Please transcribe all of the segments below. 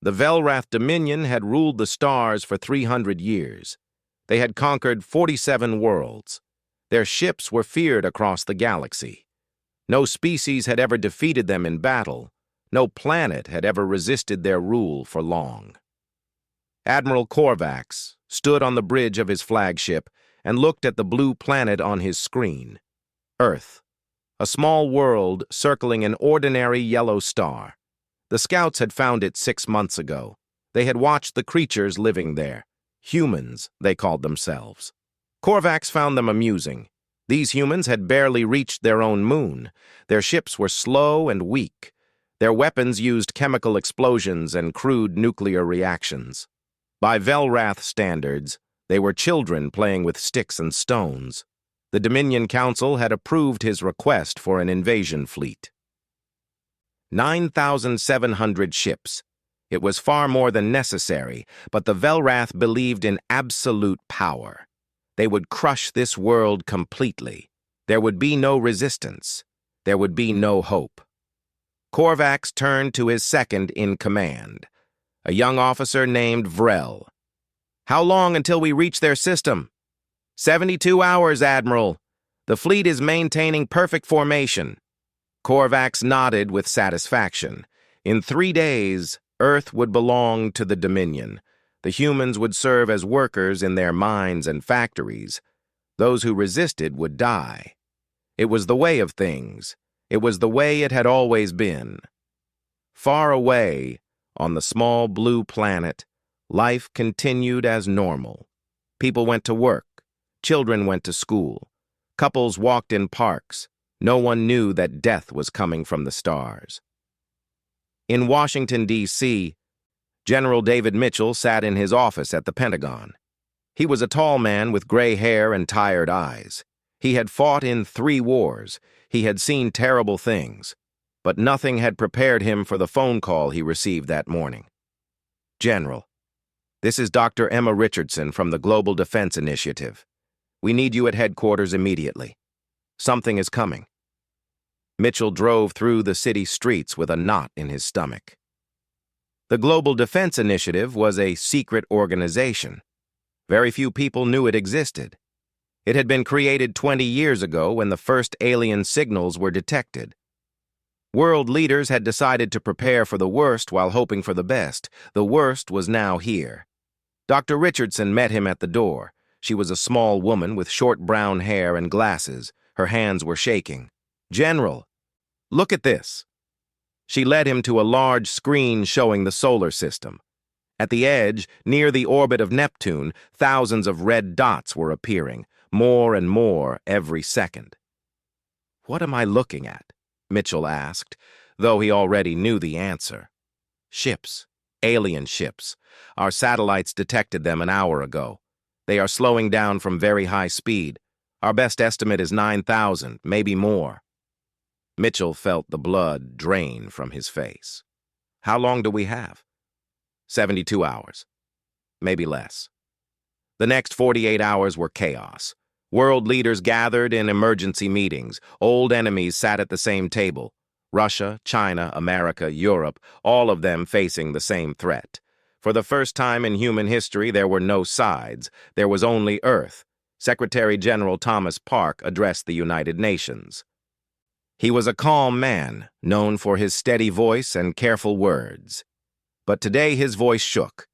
The Velrath Dominion had ruled the stars for 300 years. They had conquered 47 worlds. Their ships were feared across the galaxy. No species had ever defeated them in battle. No planet had ever resisted their rule for long. Admiral Korvax stood on the bridge of his flagship and looked at the blue planet on his screen. Earth, a small world circling an ordinary yellow star. The scouts had found it 6 months ago. They had watched the creatures living there. Humans, they called themselves. Korvax found them amusing. These humans had barely reached their own moon. Their ships were slow and weak. Their weapons used chemical explosions and crude nuclear reactions. By Velrath standards, they were children playing with sticks and stones. The Dominion Council had approved his request for an invasion fleet. 9,700 ships. It was far more than necessary, but the Velrath believed in absolute power. They would crush this world completely. There would be no resistance. There would be no hope. Korvax turned to his second in command, a young officer named Vrel. "How long until we reach their system?" 72 hours, Admiral. The fleet is maintaining perfect formation." Korvax nodded with satisfaction. In 3 days, Earth would belong to the Dominion. The humans would serve as workers in their mines and factories. Those who resisted would die. It was the way of things. It was the way it had always been. Far away, on the small blue planet, life continued as normal. People went to work. Children went to school. Couples walked in parks. No one knew that death was coming from the stars. In Washington, D.C., General David Mitchell sat in his office at the Pentagon. He was a tall man with gray hair and tired eyes. He had fought in 3 wars. He had seen terrible things. But nothing had prepared him for the phone call he received that morning. "General, this is Dr. Emma Richardson from the Global Defense Initiative. We need you at headquarters immediately. Something is coming." Mitchell drove through the city streets with a knot in his stomach. The Global Defense Initiative was a secret organization. Very few people knew it existed. It had been created 20 years ago when the first alien signals were detected. World leaders had decided to prepare for the worst while hoping for the best. The worst was now here. Dr. Richardson met him at the door. She was a small woman with short brown hair and glasses. Her hands were shaking. "General, look at this." She led him to a large screen showing the solar system. At the edge, near the orbit of Neptune, thousands of red dots were appearing, more and more every second. "What am I looking at?" Mitchell asked, though he already knew the answer. "Ships. Alien ships. Our satellites detected them an hour ago. They are slowing down from very high speed. Our best estimate is 9,000, maybe more." Mitchell felt the blood drain from his face. "How long do we have?" 72 hours. Maybe less. The next 48 hours were chaos. World leaders gathered in emergency meetings. Old enemies sat at the same table. Russia, China, America, Europe, all of them facing the same threat. For the first time in human history, there were no sides. There was only Earth. Secretary General Thomas Park addressed the United Nations. He was a calm man, known for his steady voice and careful words. But today his voice shook.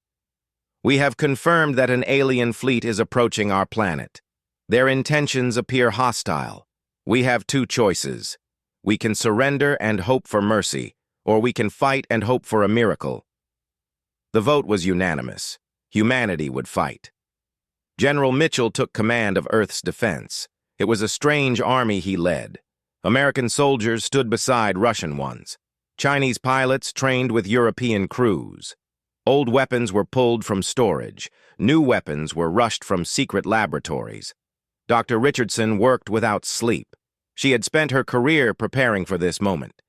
"We have confirmed that an alien fleet is approaching our planet. Their intentions appear hostile. We have 2 choices. We can surrender and hope for mercy, or we can fight and hope for a miracle." The vote was unanimous. Humanity would fight. General Mitchell took command of Earth's defense. It was a strange army he led. American soldiers stood beside Russian ones. Chinese pilots trained with European crews. Old weapons were pulled from storage. New weapons were rushed from secret laboratories. Dr. Richardson worked without sleep. She had spent her career preparing for this moment.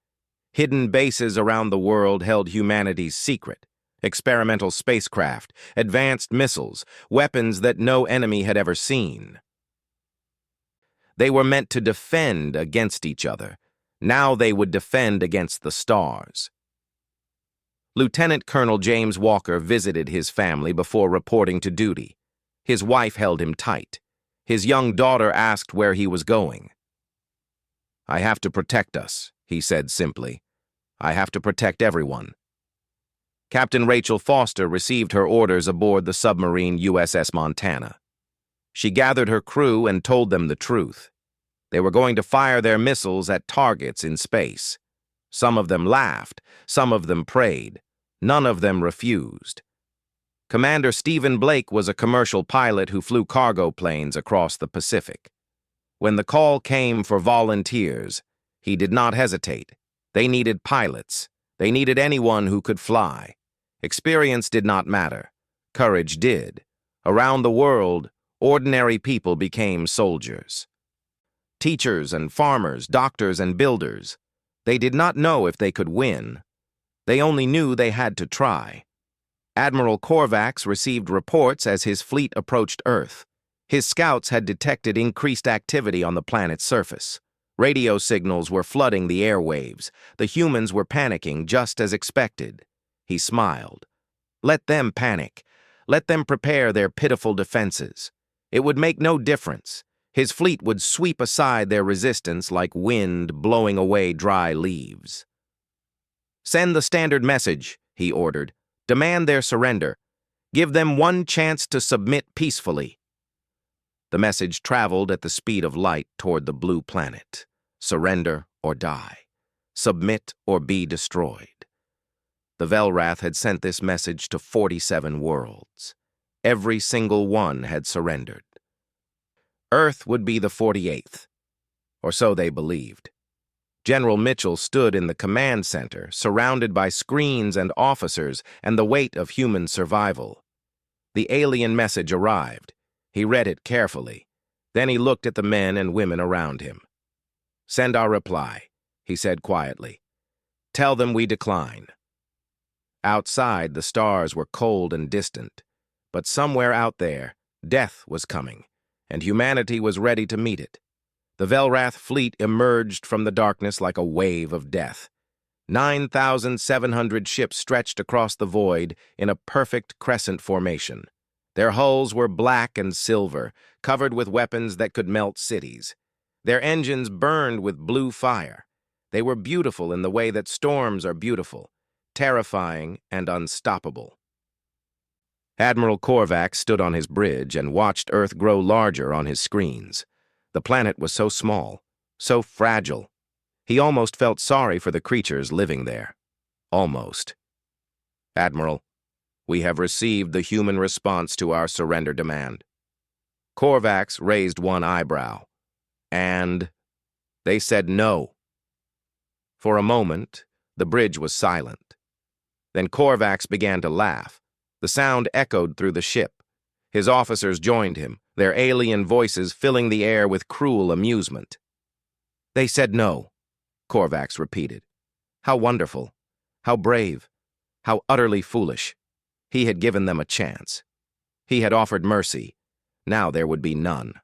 Hidden bases around the world held humanity's secret. Experimental spacecraft, advanced missiles, weapons that no enemy had ever seen. They were meant to defend against each other. Now they would defend against the stars. Lieutenant Colonel James Walker visited his family before reporting to duty. His wife held him tight. His young daughter asked where he was going. "I have to protect us," he said simply. "I have to protect everyone." Captain Rachel Foster received her orders aboard the submarine USS Montana. She gathered her crew and told them the truth. They were going to fire their missiles at targets in space. Some of them laughed, some of them prayed. None of them refused. Commander Stephen Blake was a commercial pilot who flew cargo planes across the Pacific. When the call came for volunteers, he did not hesitate. They needed pilots. They needed anyone who could fly. Experience did not matter. Courage did. Around the world, ordinary people became soldiers. Teachers and farmers, doctors and builders. They did not know if they could win. They only knew they had to try. Admiral Korvax received reports as his fleet approached Earth. His scouts had detected increased activity on the planet's surface. Radio signals were flooding the airwaves. The humans were panicking just as expected. He smiled. Let them panic. Let them prepare their pitiful defenses. It would make no difference. His fleet would sweep aside their resistance like wind blowing away dry leaves. "Send the standard message," he ordered. "Demand their surrender. Give them one chance to submit peacefully." The message traveled at the speed of light toward the blue planet. Surrender or die. Submit or be destroyed. The Velrath had sent this message to 47 worlds. Every single one had surrendered. Earth would be the 48th, or so they believed. General Mitchell stood in the command center, surrounded by screens and officers and the weight of human survival. The alien message arrived. He read it carefully. Then he looked at the men and women around him. "Send our reply," he said quietly. "Tell them we decline." Outside, the stars were cold and distant, but somewhere out there, death was coming, and humanity was ready to meet it. The Velrath fleet emerged from the darkness like a wave of death. 9,700 ships stretched across the void in a perfect crescent formation. Their hulls were black and silver, covered with weapons that could melt cities. Their engines burned with blue fire. They were beautiful in the way that storms are beautiful, terrifying and unstoppable. Admiral Korvax stood on his bridge and watched Earth grow larger on his screens. The planet was so small, so fragile. He almost felt sorry for the creatures living there. Almost. "Admiral, we have received the human response to our surrender demand." Korvax raised one eyebrow. "And?" "They said no." For a moment, the bridge was silent. Then Korvax began to laugh. The sound echoed through the ship. His officers joined him, their alien voices filling the air with cruel amusement. "They said no," Korvax repeated. How wonderful, how brave, how utterly foolish. He had given them a chance. He had offered mercy. Now there would be none.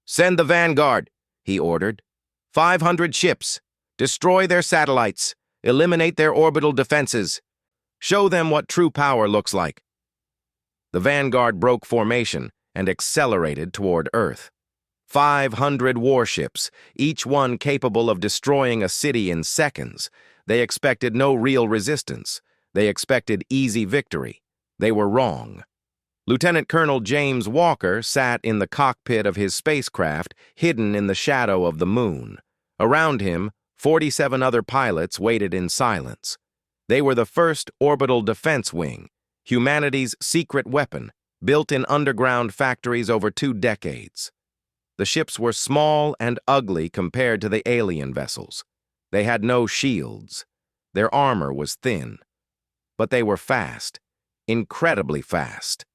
"Send the vanguard," he ordered. 500 ships. Destroy their satellites. Eliminate their orbital defenses. Show them what true power looks like. The vanguard broke formation and accelerated toward Earth. 500 warships, each one capable of destroying a city in seconds. They expected no real resistance. They expected easy victory. They were wrong. Lieutenant Colonel James Walker sat in the cockpit of his spacecraft, hidden in the shadow of the moon. Around him, 47 other pilots waited in silence. They were the first orbital defense wing, humanity's secret weapon, built in underground factories over 2 decades. The ships were small and ugly compared to the alien vessels. They had no shields. Their armor was thin. But they were fast, incredibly fast,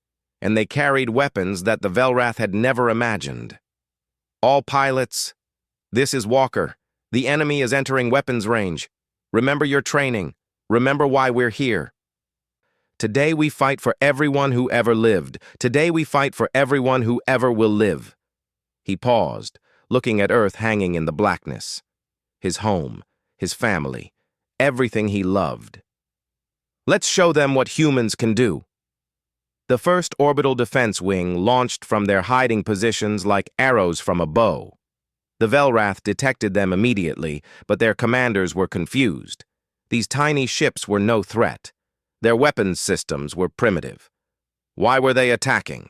and they carried weapons that the Velrath had never imagined. "All pilots, this is Walker. The enemy is entering weapons range. Remember your training. Remember why we're here. Today we fight for everyone who ever lived. Today we fight for everyone who ever will live." He paused, looking at Earth hanging in the blackness. His home, his family, everything he loved. Let's show them what humans can do. The first orbital defense wing launched from their hiding positions like arrows from a bow. The Velrath detected them immediately, but their commanders were confused. These tiny ships were no threat. Their weapons systems were primitive. Why were they attacking?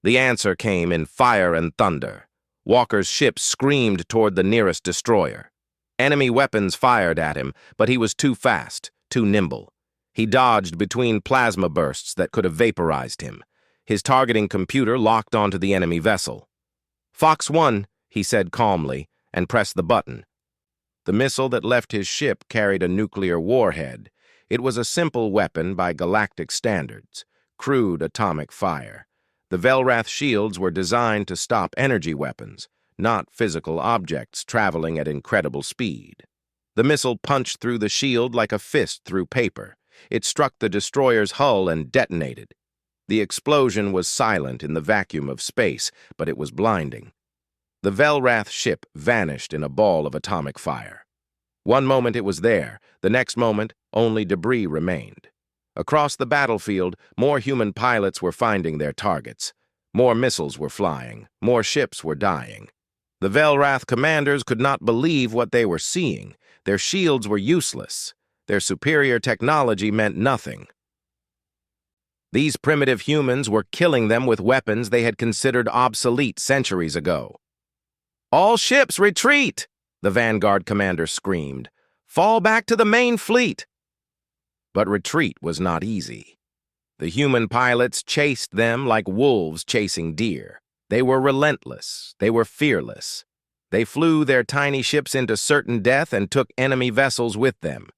The answer came in fire and thunder. Walker's ship screamed toward the nearest destroyer. Enemy weapons fired at him, but he was too fast, too nimble. He dodged between plasma bursts that could have vaporized him. His targeting computer locked onto the enemy vessel. "Fox 1, he said calmly, and pressed the button. The missile that left his ship carried a nuclear warhead. It was a simple weapon by galactic standards, crude atomic fire. The Velrath shields were designed to stop energy weapons, not physical objects traveling at incredible speed. The missile punched through the shield like a fist through paper. It struck the destroyer's hull and detonated. The explosion was silent in the vacuum of space, but it was blinding. The Velrath ship vanished in a ball of atomic fire. One moment it was there, the next moment only debris remained. Across the battlefield, more human pilots were finding their targets. More missiles were flying, more ships were dying. The Velrath commanders could not believe what they were seeing. Their shields were useless. Their superior technology meant nothing. These primitive humans were killing them with weapons they had considered obsolete centuries ago. "All ships retreat!" the Vanguard commander screamed. "Fall back to the main fleet!" But retreat was not easy. The human pilots chased them like wolves chasing deer. They were relentless. They were fearless. They flew their tiny ships into certain death and took enemy vessels with them.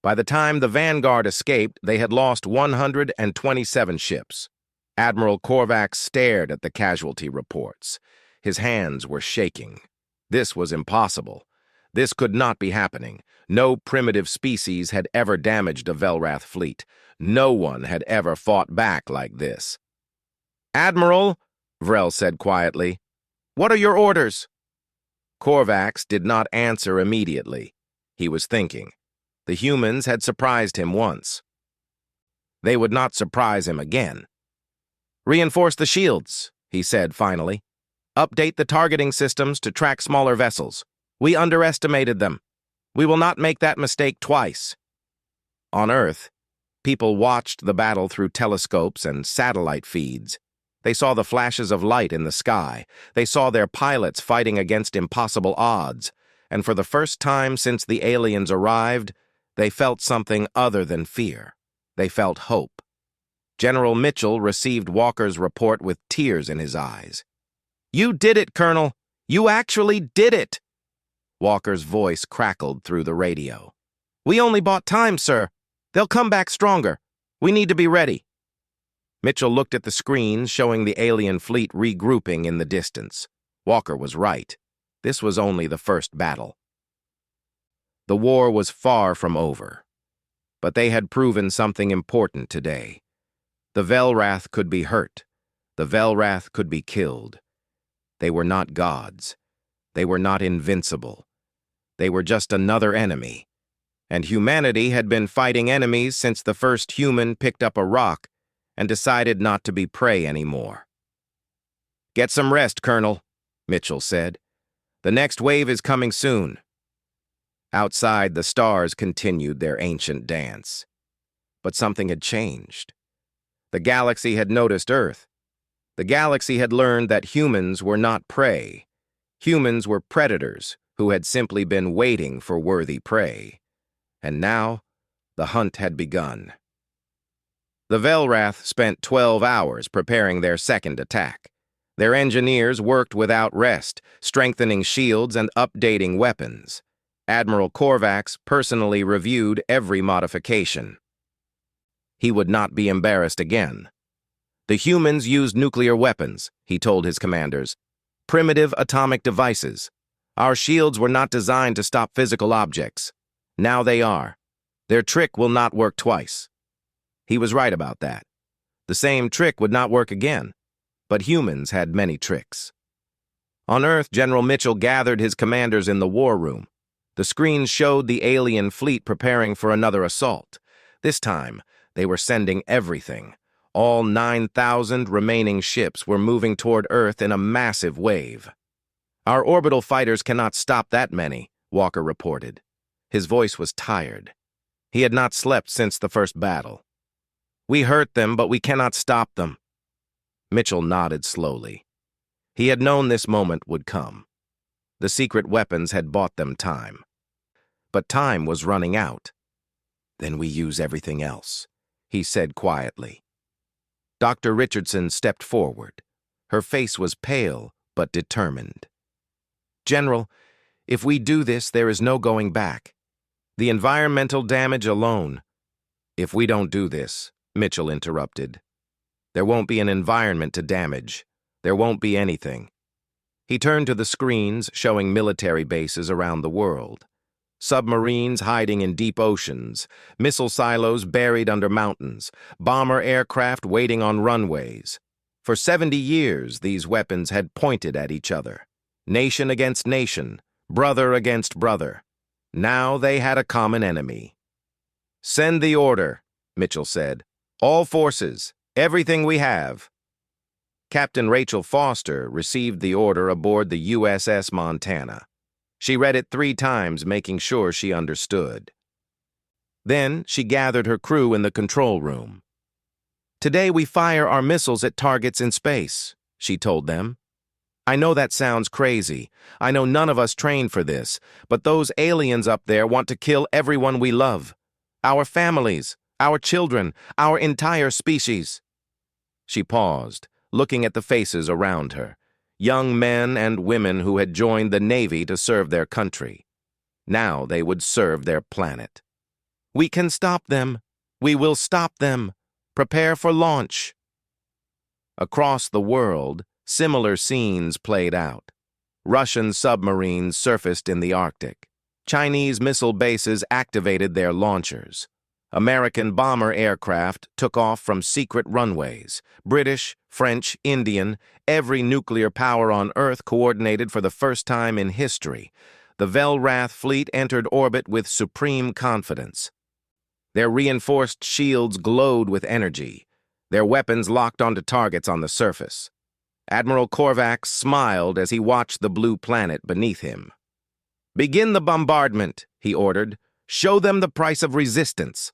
By the time the Vanguard escaped, they had lost 127 ships. Admiral Korvax stared at the casualty reports. His hands were shaking. This was impossible. This could not be happening. No primitive species had ever damaged a Velrath fleet. No one had ever fought back like this. "Admiral," Vrel said quietly, "what are your orders?" Korvax did not answer immediately. He was thinking. The humans had surprised him once. They would not surprise him again. "Reinforce the shields," he said finally. "Update the targeting systems to track smaller vessels. We underestimated them. We will not make that mistake twice." On Earth, people watched the battle through telescopes and satellite feeds. They saw the flashes of light in the sky. They saw their pilots fighting against impossible odds. And for the first time since the aliens arrived, they felt something other than fear. They felt hope. General Mitchell received Walker's report with tears in his eyes. "You did it, Colonel! You actually did it!" Walker's voice crackled through the radio. "We only bought time, sir. They'll come back stronger. We need to be ready." Mitchell looked at the screens showing the alien fleet regrouping in the distance. Walker was right. This was only the first battle. The war was far from over. But they had proven something important today. The Velrath could be hurt. The Velrath could be killed. They were not gods. They were not invincible. They were just another enemy. And humanity had been fighting enemies since the first human picked up a rock and decided not to be prey anymore. "Get some rest, Colonel," Mitchell said. "The next wave is coming soon." Outside, the stars continued their ancient dance. But something had changed. The galaxy had noticed Earth. The galaxy had learned that humans were not prey. Humans were predators who had simply been waiting for worthy prey. And now, the hunt had begun. The Velrath spent 12 hours preparing their second attack. Their engineers worked without rest, strengthening shields and updating weapons. Admiral Korvax personally reviewed every modification. He would not be embarrassed again. "The humans used nuclear weapons," he told his commanders. "Primitive atomic devices. Our shields were not designed to stop physical objects. Now they are. Their trick will not work twice." He was right about that. The same trick would not work again. But humans had many tricks. On Earth, General Mitchell gathered his commanders in the war room. The screens showed the alien fleet preparing for another assault. This time, they were sending everything. All 9,000 remaining ships were moving toward Earth in a massive wave. "Our orbital fighters cannot stop that many," Walker reported. His voice was tired. He had not slept since the first battle. "We hurt them, but we cannot stop them." Mitchell nodded slowly. He had known this moment would come. The secret weapons had bought them time. But time was running out. "Then we use everything else," he said quietly. Dr. Richardson stepped forward. Her face was pale but determined. "General, if we do this, there is no going back. The environmental damage alone—" "If we don't do this," Mitchell interrupted, "there won't be an environment to damage. There won't be anything." He turned to the screens showing military bases around the world. Submarines hiding in deep oceans, missile silos buried under mountains, bomber aircraft waiting on runways. For 70 years, these weapons had pointed at each other. Nation against nation, brother against brother. Now they had a common enemy. "Send the order," Mitchell said. "All forces, everything we have." Captain Rachel Foster received the order aboard the USS Montana. She read it 3 times, making sure she understood. Then she gathered her crew in the control room. "Today we fire our missiles at targets in space," she told them. "I know that sounds crazy. I know none of us trained for this, but those aliens up there want to kill everyone we love. Our families, our children, our entire species." She paused, looking at the faces around her. Young men and women who had joined the Navy to serve their country. Now they would serve their planet. "We can stop them. We will stop them. Prepare for launch." Across the world, similar scenes played out. Russian submarines surfaced in the Arctic. Chinese missile bases activated their launchers. American bomber aircraft took off from secret runways. British, French, Indian, every nuclear power on Earth coordinated for the first time in history. The Velrath fleet entered orbit with supreme confidence. Their reinforced shields glowed with energy. Their weapons locked onto targets on the surface. Admiral Korvax smiled as he watched the blue planet beneath him. "Begin the bombardment," he ordered. "Show them the price of resistance."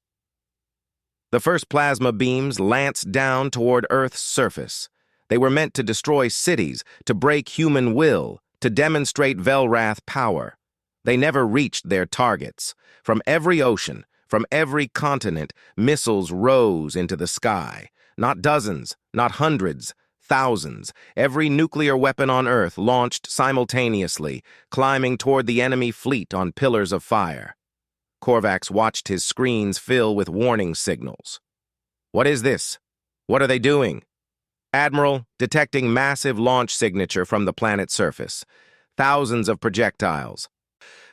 The first plasma beams lanced down toward Earth's surface. They were meant to destroy cities, to break human will, to demonstrate Velrath power. They never reached their targets. From every ocean, from every continent, missiles rose into the sky. Not dozens, not hundreds, thousands. Every nuclear weapon on Earth launched simultaneously, climbing toward the enemy fleet on pillars of fire. Korvax watched his screens fill with warning signals. "What is this? What are they doing?" "Admiral, detecting massive launch signature from the planet's surface. Thousands of projectiles.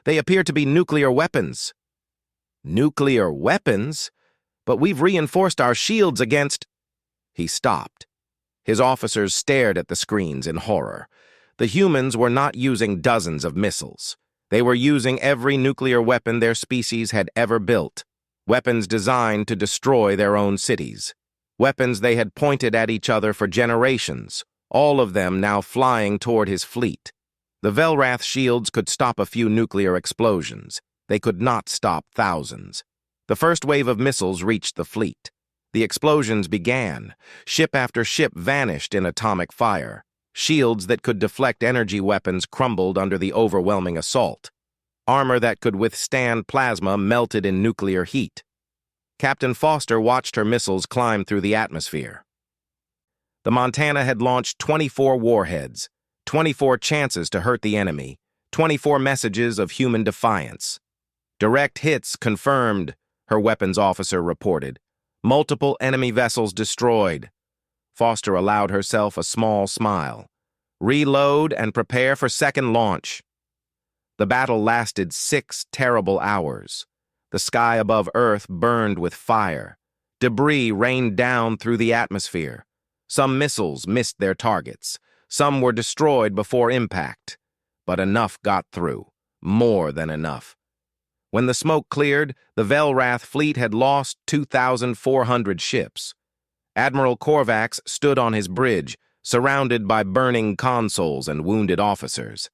They appear to be nuclear weapons." "Nuclear weapons? But we've reinforced our shields against—" He stopped. His officers stared at the screens in horror. The humans were not using dozens of missiles. They were using every nuclear weapon their species had ever built. Weapons designed to destroy their own cities. Weapons they had pointed at each other for generations, all of them now flying toward his fleet. The Velrath shields could stop a few nuclear explosions. They could not stop thousands. The first wave of missiles reached the fleet. The explosions began. Ship after ship vanished in atomic fire. Shields that could deflect energy weapons crumbled under the overwhelming assault. Armor that could withstand plasma melted in nuclear heat. Captain Foster watched her missiles climb through the atmosphere. The Montana had launched 24 warheads, 24 chances to hurt the enemy, 24 messages of human defiance. "Direct hits confirmed," her weapons officer reported. "Multiple enemy vessels destroyed." Foster allowed herself a small smile. "Reload and prepare for second launch." The battle lasted 6 terrible hours. The sky above Earth burned with fire. Debris rained down through the atmosphere. Some missiles missed their targets. Some were destroyed before impact. But enough got through. More than enough. When the smoke cleared, the Velrath fleet had lost 2,400 ships. Admiral Korvax stood on his bridge, surrounded by burning consoles and wounded officers.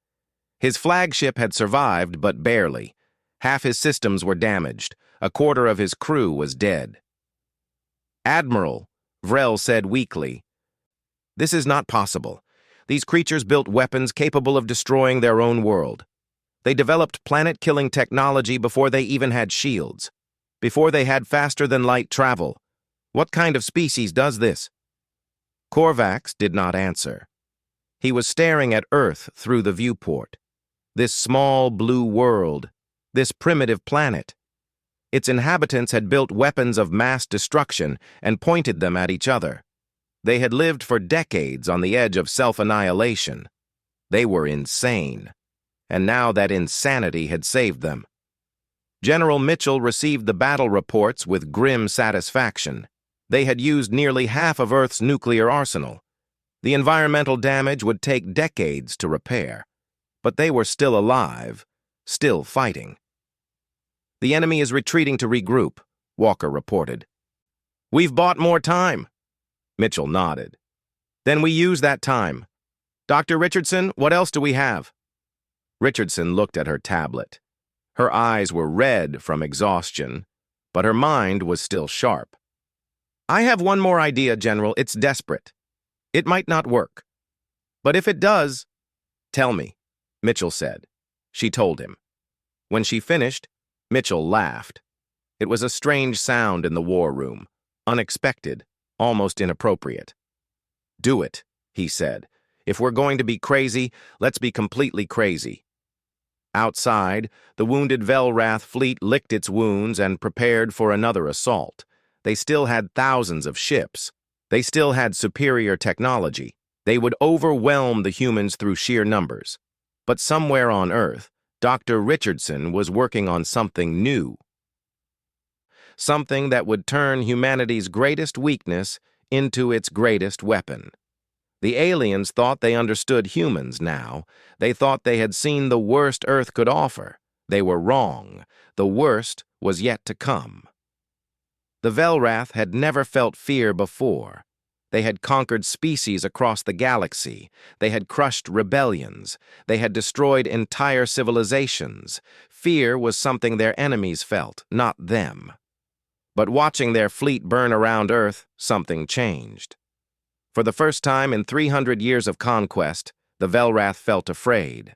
His flagship had survived, but barely. Half his systems were damaged. A quarter of his crew was dead. "Admiral," Vrel said weakly, "this is not possible. These creatures built weapons capable of destroying their own world. They developed planet-killing technology before they even had shields, before they had faster-than-light travel. What kind of species does this?" Korvax did not answer. He was staring at Earth through the viewport. This small blue world, this primitive planet. Its inhabitants had built weapons of mass destruction and pointed them at each other. They had lived for decades on the edge of self-annihilation. They were insane, and now that insanity had saved them. General Mitchell received the battle reports with grim satisfaction. They had used nearly half of Earth's nuclear arsenal. The environmental damage would take decades to repair. But they were still alive, still fighting. "The enemy is retreating to regroup," Walker reported. "We've bought more time." Mitchell nodded. "Then we use that time. Dr. Richardson, what else do we have?" Richardson looked at her tablet. Her eyes were red from exhaustion, but her mind was still sharp. "I have one more idea, General. It's desperate. It might not work. But if it does, tell me," Mitchell said. She told him. When she finished, Mitchell laughed. It was a strange sound in the war room, unexpected, almost inappropriate. "Do it," he said. "If we're going to be crazy, let's be completely crazy." Outside, the wounded Velrath fleet licked its wounds and prepared for another assault. They still had thousands of ships. They still had superior technology. They would overwhelm the humans through sheer numbers. But somewhere on Earth, Dr. Richardson was working on something new. Something that would turn humanity's greatest weakness into its greatest weapon. The aliens thought they understood humans now. They thought they had seen the worst Earth could offer. They were wrong. The worst was yet to come. The Velrath had never felt fear before. They had conquered species across the galaxy. They had crushed rebellions. They had destroyed entire civilizations. Fear was something their enemies felt, not them. But watching their fleet burn around Earth, something changed. For the first time in 300 years of conquest, the Velrath felt afraid.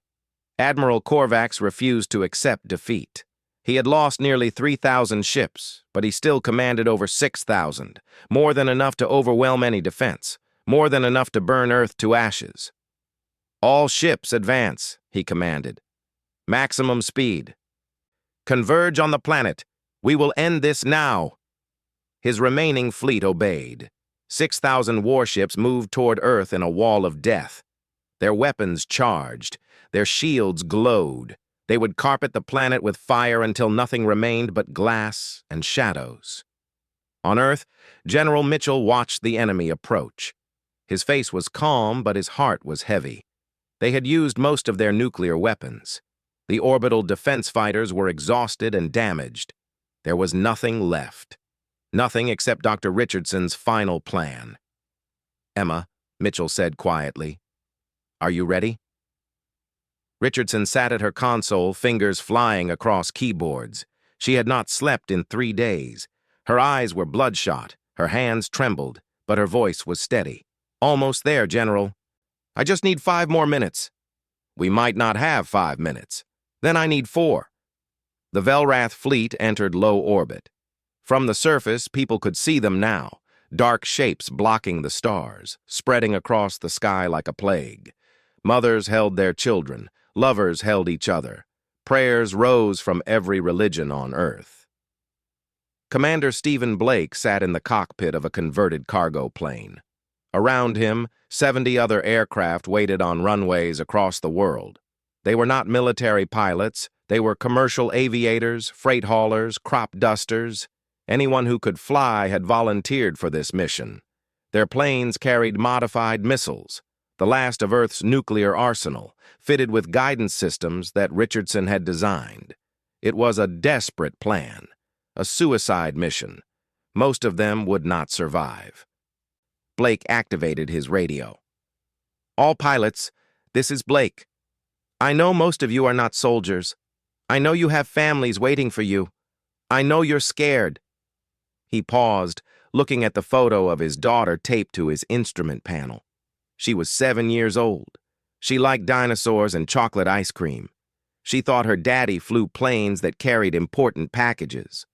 Admiral Korvax refused to accept defeat. He had lost nearly 3,000 ships, but he still commanded over 6,000, more than enough to overwhelm any defense, more than enough to burn Earth to ashes. "All ships advance," he commanded. "Maximum speed. Converge on the planet. We will end this now." His remaining fleet obeyed. 6,000 warships moved toward Earth in a wall of death. Their weapons charged. Their shields glowed. They would carpet the planet with fire until nothing remained but glass and shadows. On Earth, General Mitchell watched the enemy approach. His face was calm, but his heart was heavy. They had used most of their nuclear weapons. The orbital defense fighters were exhausted and damaged. There was nothing left. Nothing except Dr. Richardson's final plan. "Emma," Mitchell said quietly, "are you ready?" Richardson sat at her console, fingers flying across keyboards. She had not slept in 3 days. Her eyes were bloodshot, her hands trembled, but her voice was steady. "Almost there, General. I just need 5 more minutes." "We might not have 5 minutes. Then I need 4. The Velrath fleet entered low orbit. From the surface, people could see them now, dark shapes blocking the stars, spreading across the sky like a plague. Mothers held their children. Lovers held each other. Prayers rose from every religion on Earth. Commander Stephen Blake sat in the cockpit of a converted cargo plane. Around him, 70 other aircraft waited on runways across the world. They were not military pilots. They were commercial aviators, freight haulers, crop dusters. Anyone who could fly had volunteered for this mission. Their planes carried modified missiles, the last of Earth's nuclear arsenal, fitted with guidance systems that Richardson had designed. It was a desperate plan, a suicide mission. Most of them would not survive. Blake activated his radio. "All pilots, this is Blake. I know most of you are not soldiers. I know you have families waiting for you. I know you're scared." He paused, looking at the photo of his daughter taped to his instrument panel. She was 7 years old. She liked dinosaurs and chocolate ice cream. She thought her daddy flew planes that carried important packages.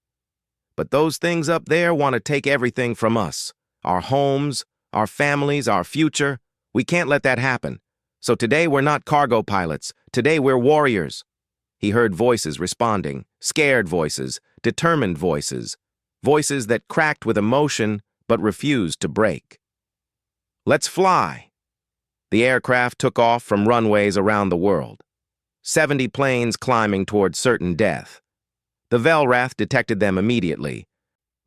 "But those things up there want to take everything from us. Our homes, our families, our future. We can't let that happen. So today we're not cargo pilots. Today we're warriors." He heard voices responding, scared voices, determined voices, voices that cracked with emotion but refused to break. "Let's fly." The aircraft took off from runways around the world. 70 planes climbing toward certain death. The Velrath detected them immediately,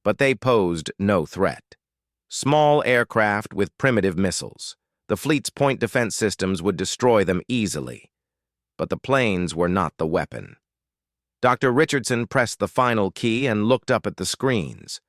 but they posed no threat. Small aircraft with primitive missiles. The fleet's point defense systems would destroy them easily. But the planes were not the weapon. Dr. Richardson pressed the final key and looked up at the screens.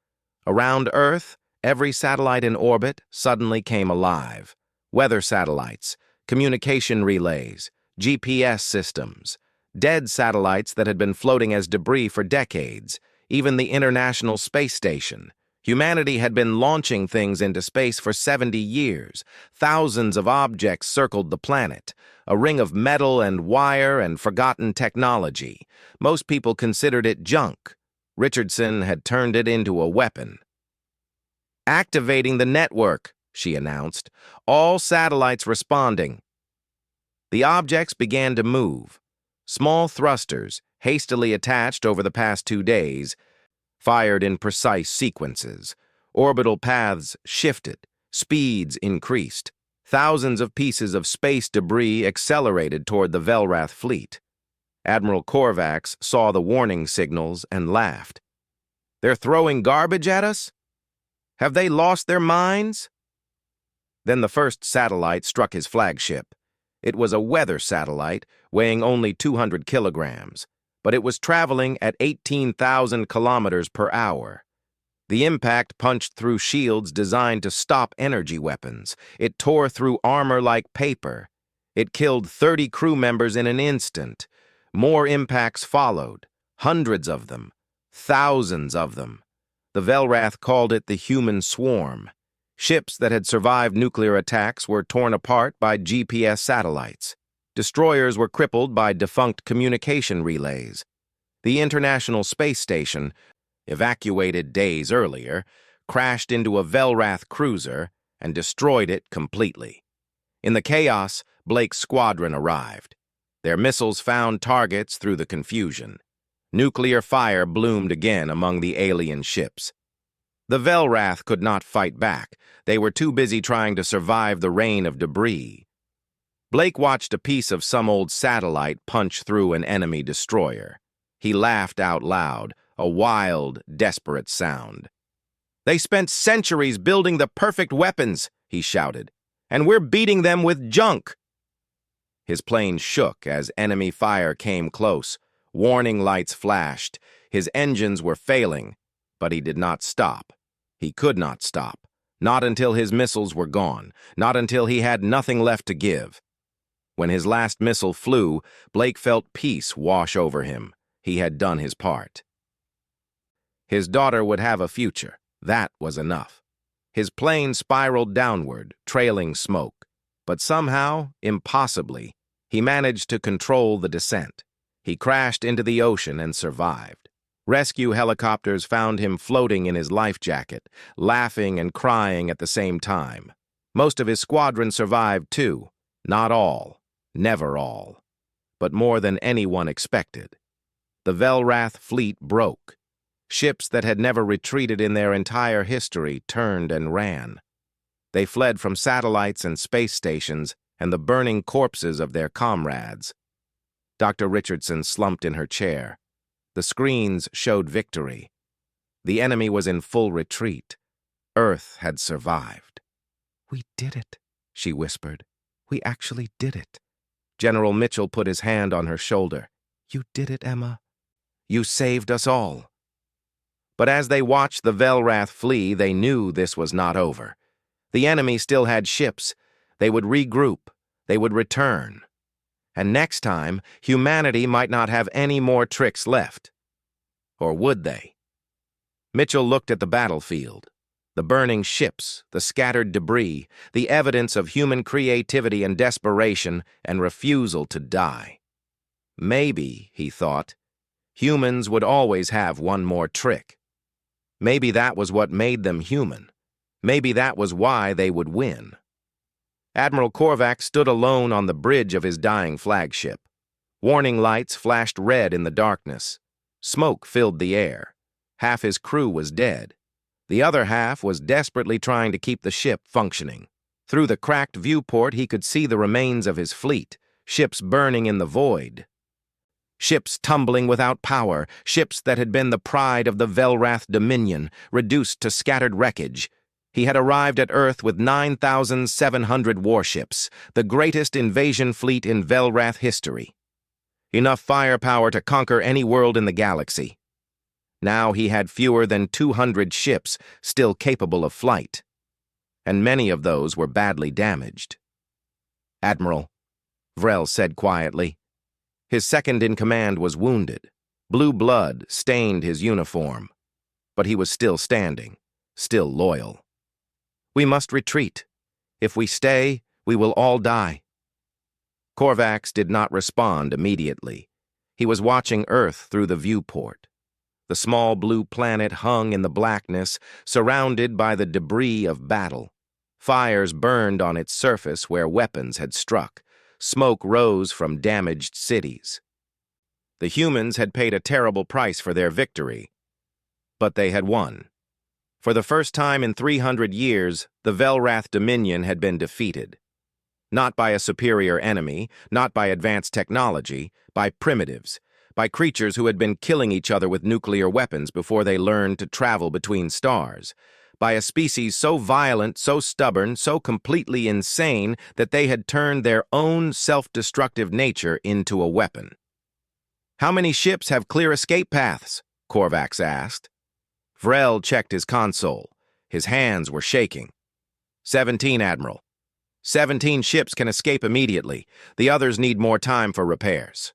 Around Earth, every satellite in orbit suddenly came alive. Weather satellites, communication relays, GPS systems, dead satellites that had been floating as debris for decades, even the International Space Station. Humanity had been launching things into space for 70 years. Thousands of objects circled the planet, a ring of metal and wire and forgotten technology. Most people considered it junk. Richardson had turned it into a weapon. "Activating the network," she announced. "All satellites responding." The objects began to move. Small thrusters, hastily attached over the past 2 days, fired in precise sequences. Orbital paths shifted, speeds increased. Thousands of pieces of space debris accelerated toward the Velrath fleet. Admiral Korvax saw the warning signals and laughed. "They're throwing garbage at us? Have they lost their minds?" Then the first satellite struck his flagship. It was a weather satellite, weighing only 200 kilograms, but it was traveling at 18,000 kilometers per hour. The impact punched through shields designed to stop energy weapons. It tore through armor like paper. It killed 30 crew members in an instant. More impacts followed, hundreds of them, thousands of them. The Velrath called it the human swarm. Ships that had survived nuclear attacks were torn apart by GPS satellites. Destroyers were crippled by defunct communication relays. The International Space Station, evacuated days earlier, crashed into a Velrath cruiser and destroyed it completely. In the chaos, Blake's squadron arrived. Their missiles found targets through the confusion. Nuclear fire bloomed again among the alien ships. The Velrath could not fight back. They were too busy trying to survive the rain of debris. Blake watched a piece of some old satellite punch through an enemy destroyer. He laughed out loud, a wild, desperate sound. "They spent centuries building the perfect weapons," he shouted, "and we're beating them with junk." His plane shook as enemy fire came close. Warning lights flashed. His engines were failing, but he did not stop. He could not stop. Not until his missiles were gone. Not until he had nothing left to give. When his last missile flew, Blake felt peace wash over him. He had done his part. His daughter would have a future. That was enough. His plane spiraled downward, trailing smoke. But somehow, impossibly, he managed to control the descent. He crashed into the ocean and survived. Rescue helicopters found him floating in his life jacket, laughing and crying at the same time. Most of his squadron survived too. Not all, never all, but more than anyone expected. The Velrath fleet broke. Ships that had never retreated in their entire history turned and ran. They fled from satellites and space stations and the burning corpses of their comrades. Dr. Richardson slumped in her chair. The screens showed victory. The enemy was in full retreat. Earth had survived. "We did it," she whispered. "We actually did it." General Mitchell put his hand on her shoulder. "You did it, Emma. You saved us all." But as they watched the Velrath flee, they knew this was not over. The enemy still had ships. They would regroup. They would return. And next time, humanity might not have any more tricks left. Or would they? Mitchell looked at the battlefield. The burning ships, the scattered debris, the evidence of human creativity and desperation and refusal to die. Maybe, he thought, humans would always have one more trick. Maybe that was what made them human. Maybe that was why they would win. Admiral Korvac stood alone on the bridge of his dying flagship. Warning lights flashed red in the darkness. Smoke filled the air. Half his crew was dead. The other half was desperately trying to keep the ship functioning. Through the cracked viewport, he could see the remains of his fleet, ships burning in the void. Ships tumbling without power, ships that had been the pride of the Velrath Dominion, reduced to scattered wreckage. He had arrived at Earth with 9,700 warships, the greatest invasion fleet in Velrath history. Enough firepower to conquer any world in the galaxy. Now he had fewer than 200 ships still capable of flight, and many of those were badly damaged. "Admiral," Vrel said quietly. His second-in-command was wounded. Blue blood stained his uniform, but he was still standing, still loyal. "We must retreat. If we stay, we will all die." Korvax did not respond immediately. He was watching Earth through the viewport. The small blue planet hung in the blackness, surrounded by the debris of battle. Fires burned on its surface where weapons had struck. Smoke rose from damaged cities. The humans had paid a terrible price for their victory, but they had won. For the first time in 300 years, the Velrath Dominion had been defeated. Not by a superior enemy, not by advanced technology, by primitives, by creatures who had been killing each other with nuclear weapons before they learned to travel between stars, by a species so violent, so stubborn, so completely insane that they had turned their own self-destructive nature into a weapon. "How many ships have clear escape paths?" Korvax asked. Vrel checked his console. His hands were shaking. 17, Admiral. 17 ships can escape immediately. The others need more time for repairs."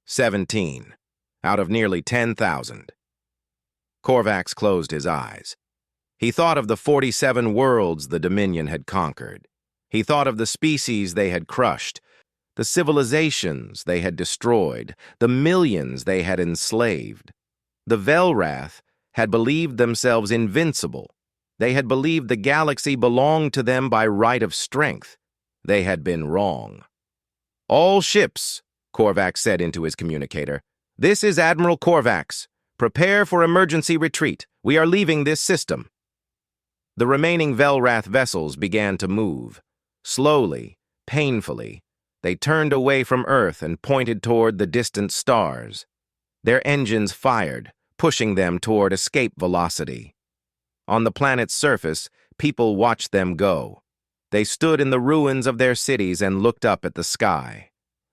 17, out of nearly 10,000. Korvax closed his eyes. He thought of the 47 worlds the Dominion had conquered. He thought of the species they had crushed, the civilizations they had destroyed, the millions they had enslaved. The Velrath had believed themselves invincible. They had believed the galaxy belonged to them by right of strength. They had been wrong. "All ships," Korvax said into his communicator. "This is Admiral Korvax. Prepare for emergency retreat. We are leaving this system." The remaining Velrath vessels began to move. Slowly, painfully, they turned away from Earth and pointed toward the distant stars. Their engines fired, pushing them toward escape velocity. On the planet's surface, people watched them go. They stood in the ruins of their cities and looked up at the sky.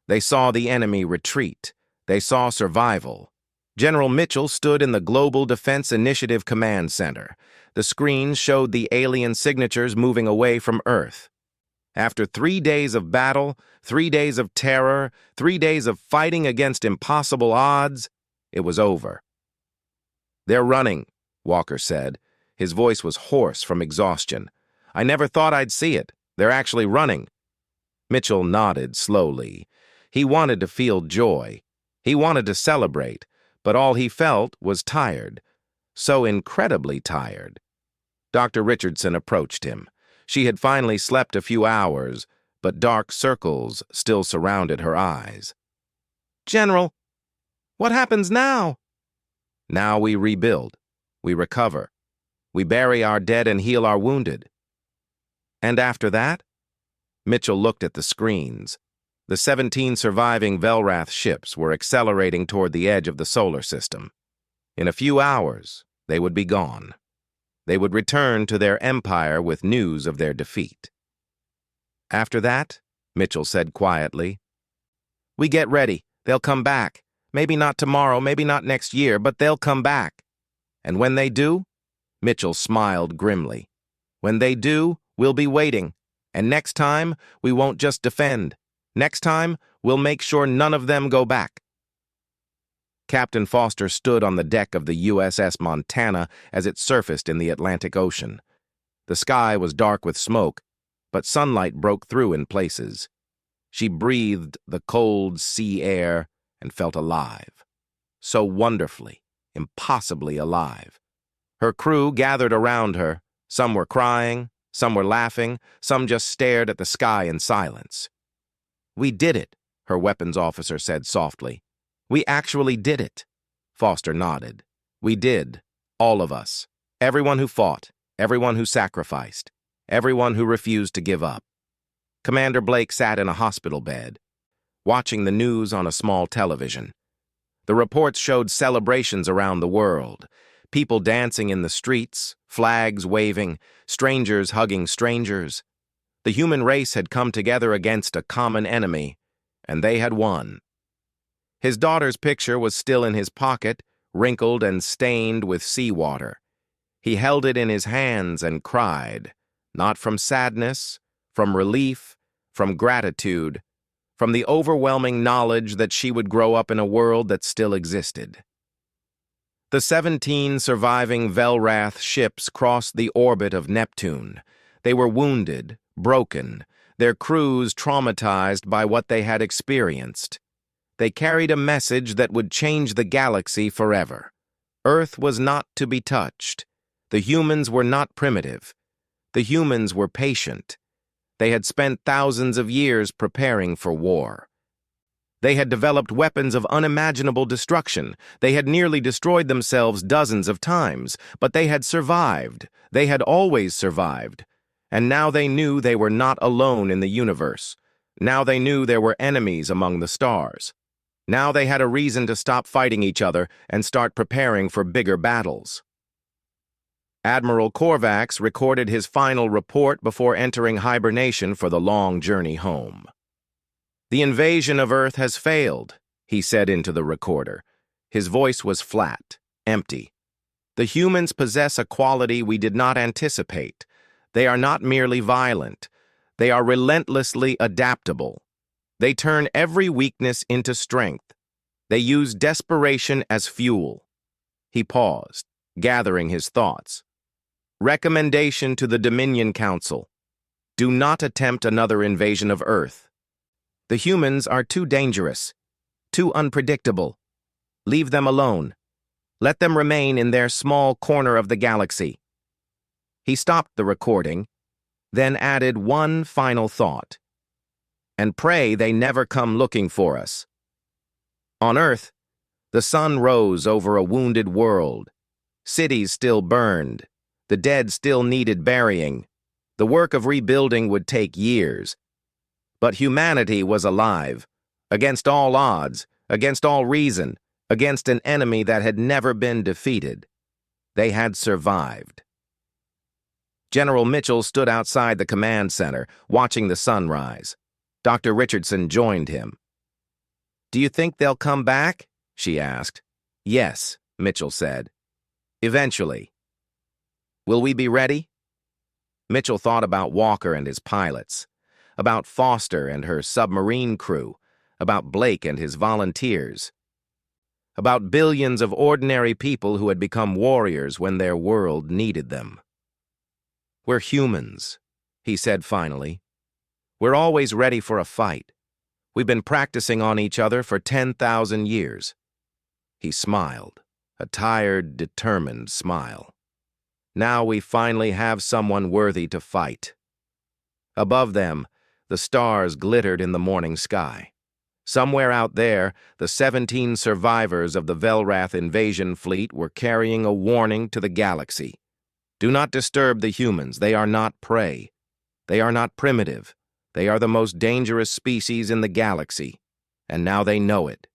They saw the enemy retreat. They saw survival. General Mitchell stood in the Global Defense Initiative Command Center. The screens showed the alien signatures moving away from Earth. After 3 days of battle, 3 days of terror, 3 days of fighting against impossible odds, it was over. "They're running," Walker said. His voice was hoarse from exhaustion. "I never thought I'd see it. They're actually running." Mitchell nodded slowly. He wanted to feel joy. He wanted to celebrate, but all he felt was tired. So incredibly tired. Dr. Richardson approached him. She had finally slept a few hours, but dark circles still surrounded her eyes. "General, what happens now?" "Now we rebuild. We recover. We bury our dead and heal our wounded." "And after that?" Mitchell looked at the screens. The 17 surviving Velrath ships were accelerating toward the edge of the solar system. In a few hours, they would be gone. They would return to their empire with news of their defeat. "After that," Mitchell said quietly, "we get ready. They'll come back. Maybe not tomorrow, maybe not next year, but they'll come back. And when they do, Mitchell smiled grimly. When they do, we'll be waiting. And next time, we won't just defend. Next time, we'll make sure none of them go back. Captain Foster stood on the deck of the USS Montana as it surfaced in the Atlantic Ocean. The sky was dark with smoke, but sunlight broke through in places. She breathed the cold sea air and felt alive. So wonderfully, impossibly alive. Her crew gathered around her. Some were crying, some were laughing, some just stared at the sky in silence. "We did it," her weapons officer said softly. "We actually did it." Foster nodded. "We did. All of us. Everyone who fought. Everyone who sacrificed. Everyone who refused to give up." Commander Blake sat in a hospital bed, watching the news on a small television. The reports showed celebrations around the world. People dancing in the streets, flags waving, strangers hugging strangers. The human race had come together against a common enemy, and they had won. His daughter's picture was still in his pocket, wrinkled and stained with seawater. He held it in his hands and cried, not from sadness, from relief, from gratitude, from the overwhelming knowledge that she would grow up in a world that still existed. The 17 surviving Velrath ships crossed the orbit of Neptune. They were wounded, broken, their crews traumatized by what they had experienced. They carried a message that would change the galaxy forever. Earth was not to be touched. The humans were not primitive. The humans were patient. They had spent thousands of years preparing for war. They had developed weapons of unimaginable destruction. They had nearly destroyed themselves dozens of times, but they had survived. They had always survived. And now they knew they were not alone in the universe. Now they knew there were enemies among the stars. Now they had a reason to stop fighting each other and start preparing for bigger battles. Admiral Korvax recorded his final report before entering hibernation for the long journey home. "The invasion of Earth has failed," he said into the recorder. His voice was flat, empty. "The humans possess a quality we did not anticipate. They are not merely violent. They are relentlessly adaptable. They turn every weakness into strength. They use desperation as fuel." He paused, gathering his thoughts. "Recommendation to the Dominion Council. Do not attempt another invasion of Earth. The humans are too dangerous, too unpredictable. Leave them alone. Let them remain in their small corner of the galaxy." He stopped the recording, then added one final thought. "And pray they never come looking for us." On Earth, the sun rose over a wounded world. Cities still burned. The dead still needed burying. The work of rebuilding would take years. But humanity was alive, against all odds, against all reason, against an enemy that had never been defeated. They had survived. General Mitchell stood outside the command center, watching the sun rise. Dr. Richardson joined him. "Do you think they'll come back?" she asked. "Yes," Mitchell said. "Eventually." "Will we be ready?" Mitchell thought about Walker and his pilots, about Foster and her submarine crew, about Blake and his volunteers, about billions of ordinary people who had become warriors when their world needed them. "We're humans," he said finally. "We're always ready for a fight. We've been practicing on each other for 10,000 years. He smiled, a tired, determined smile. "Now we finally have someone worthy to fight." Above them, the stars glittered in the morning sky. Somewhere out there, the 17 survivors of the Velrath invasion fleet were carrying a warning to the galaxy. Do not disturb the humans. They are not prey. They are not primitive. They are the most dangerous species in the galaxy, and now they know it.